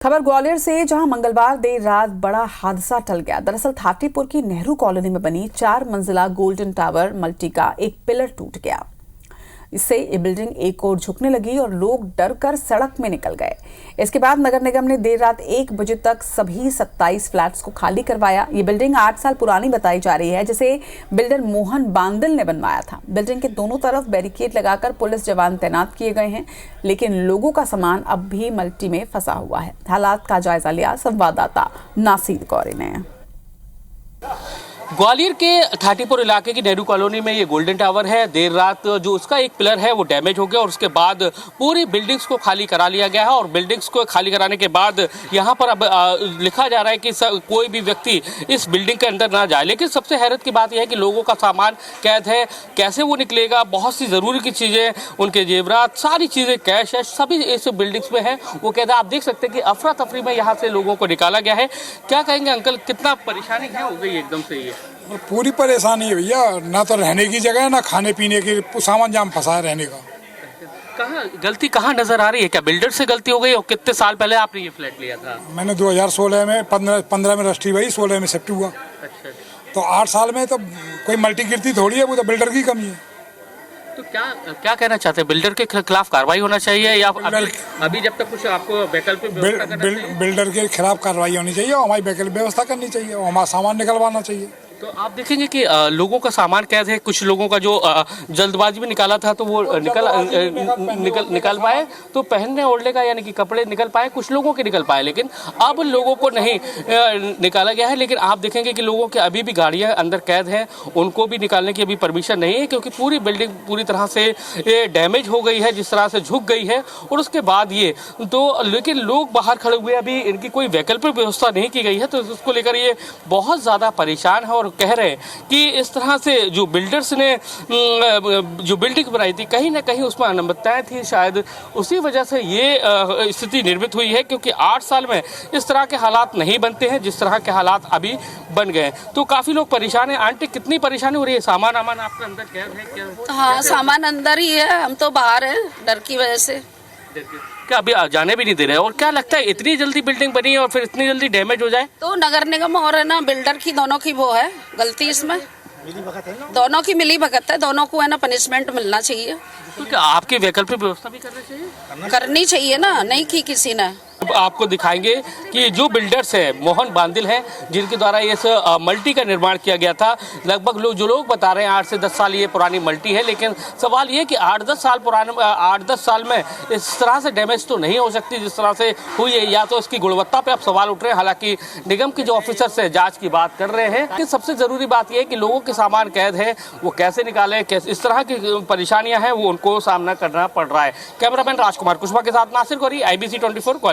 खबर ग्वालियर से, जहां मंगलवार देर रात बड़ा हादसा टल गया। दरअसल थाटीपुर की नेहरू कॉलोनी में बनी 4 मंजिला गोल्डन टावर मल्टी का एक पिलर टूट गया। इससे ये बिल्डिंग एक ओर झुकने लगी और लोग डर कर सड़क में निकल गए। इसके बाद नगर निगम ने देर रात 1 बजे तक सभी 27 फ्लैट्स को खाली करवाया। ये बिल्डिंग 8 साल पुरानी बताई जा रही है, जिसे बिल्डर मोहन बांदल ने बनवाया था। बिल्डिंग के दोनों तरफ बैरिकेड लगाकर पुलिस जवान तैनात किए गए हैं, लेकिन लोगों का सामान अब भी मल्टी में फंसा हुआ है। हालात का जायजा लिया संवाददाता नासिर गौरी ने। ग्वालियर के थाटीपुर इलाके की नेहरू कॉलोनी में ये गोल्डन टावर है। देर रात जो उसका एक पिलर है वो डैमेज हो गया और उसके बाद पूरी बिल्डिंग्स को खाली करा लिया गया है। और बिल्डिंग्स को खाली कराने के बाद यहाँ पर अब लिखा जा रहा है कि कोई भी व्यक्ति इस बिल्डिंग के अंदर ना जाए। लेकिन सबसे हैरत की बात यह है कि लोगों का सामान कैद है, कैसे वो निकलेगा। बहुत सी ज़रूरी की चीज़ें, उनके जेवरात, सारी चीज़ें, कैश है, सभी इस बिल्डिंग्स में है। वो कहता है, आप देख सकते हैं कि अफरा तफरी में यहाँ से लोगों को निकाला गया है। क्या कहेंगे अंकल, कितना परेशानी है हो गई एकदम से? ये पूरी परेशानी है भैया, ना तो रहने की जगह है, ना खाने पीने की, सामान जाम फंसा है रहने का। गलती कहाँ नजर आ रही है? क्या बिल्डर से गलती हो गई? और कितने साल पहले आपने ये फ्लैट लिया था? मैंने 2016 में 15 में रजिस्ट्री हुई, 16 में शिफ्ट हुआ। अच्छा, तो 8 साल में तो कोई मल्टी गिरती थोड़ी है, वो तो बिल्डर की कमी है। तो क्या कहना चाहते हैं? बिल्डर के खिलाफ कार्रवाई होना चाहिए या अभी जब तक कुछ आपको वैकल्पिक बिल्डर के खिलाफ कार्रवाई होनी चाहिए और हमारी वैकल्पिक व्यवस्था करनी चाहिए और हमारा सामान निकलवाना चाहिए। तो आप देखेंगे कि लोगों का सामान कैद है। कुछ लोगों का जो जल्दबाजी में निकाला था तो वो निकल पाए, तो पहनने ओढ़ने का यानी कि कपड़े निकल पाए, कुछ लोगों के निकल पाए, लेकिन अब लोगों को नहीं निकाला गया है। लेकिन आप देखेंगे कि लोगों के अभी भी गाड़ियां अंदर कैद हैं, उनको भी निकालने की अभी परमिशन नहीं है, क्योंकि पूरी बिल्डिंग पूरी तरह से डैमेज हो गई है, जिस तरह से झुक गई है। और उसके बाद ये तो लेकिन लोग बाहर खड़े हुए, अभी इनकी कोई वैकल्पिक व्यवस्था नहीं की गई है, तो उसको लेकर ये बहुत ज़्यादा परेशान है और कह रहे हैं कि इस तरह से जो बिल्डर्स ने जो बिल्डिंग बनाई थी, कहीं ना कहीं उसमें अनियमितताएं थी, शायद उसी वजह से ये स्थिति निर्मित हुई है। क्योंकि 8 साल में इस तरह के हालात नहीं बनते हैं जिस तरह के हालात अभी बन गए। तो काफी लोग परेशान हैं। आंटी, कितनी परेशानी हो रही है? सामान आपके अंदर कैद है क्या? हाँ, सामान अंदर ही है, हम तो बाहर हैं डर की वजह से। क्या अभी जाने भी नहीं दे रहे? और क्या लगता है इतनी जल्दी बिल्डिंग बनी और फिर इतनी जल्दी डैमेज हो जाए? तो नगर निगम और है ना बिल्डर की, दोनों की वो है गलती, इसमें दोनों की मिली भगत है, दोनों को है ना पनिशमेंट मिलना चाहिए। तो क्या आपकी वैकल्पिक व्यवस्था भी करनी चाहिए ना, नहीं की किसी ने। अब आपको दिखाएंगे कि जो बिल्डर्स हैं, मोहन बांदिल हैं, जिनके द्वारा इस मल्टी का निर्माण किया गया था। लगभग जो लोग बता रहे हैं 8 से 10 साल ये पुरानी मल्टी है, लेकिन सवाल ये कि 8-10 साल में इस तरह से डैमेज तो नहीं हो सकती जिस तरह से हुई है। या तो इसकी गुणवत्ता पे अब सवाल उठ रहे हैं। हालांकि निगम के जो ऑफिसर्स हैं जाँच की बात कर रहे हैं। लेकिन सबसे ज़रूरी बात यह है कि लोगों के सामान कैद है, वो कैसे निकालें, कैसे इस तरह की परेशानियाँ हैं वो उनको सामना करना पड़ रहा है। कैमरामैन राजकुमार कुशवाहा के साथ नासिर गौरी, IBC 24।